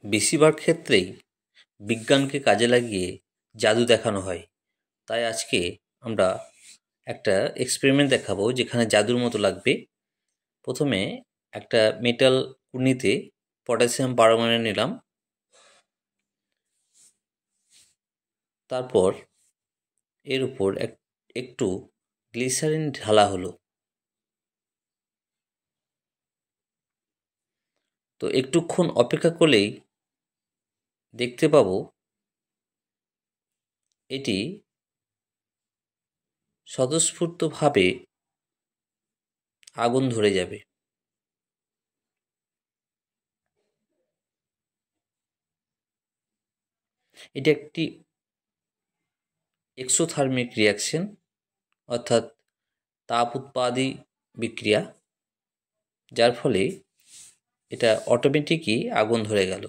বেশিরভাগ ক্ষেত্রেই বিজ্ঞানকে কাজে লাগিয়ে জাদু দেখানো হয়। তাই আজকে আমরা একটা এক্সপেরিমেন্ট দেখাবো যেখানে জাদুর মতো লাগবে। প্রথমে একটা মেটাল কুর্নিতে পটাশিয়াম পারম্যাঙ্গানেট নিলাম। তারপর এর উপর একটু গ্লিসারিন ঢালা হলো। তো একটুক্ষণ অপেক্ষা করলেই দেখতে পাবো এটি স্বতঃস্ফূর্তভাবে আগুন ধরে যাবে। এটি একটি এক্সোথার্মিক রিয়াকশন, অর্থাৎ তাপ উৎপাদী বিক্রিয়া, যার ফলে এটা অটোমেটিকই আগুন ধরে গেল।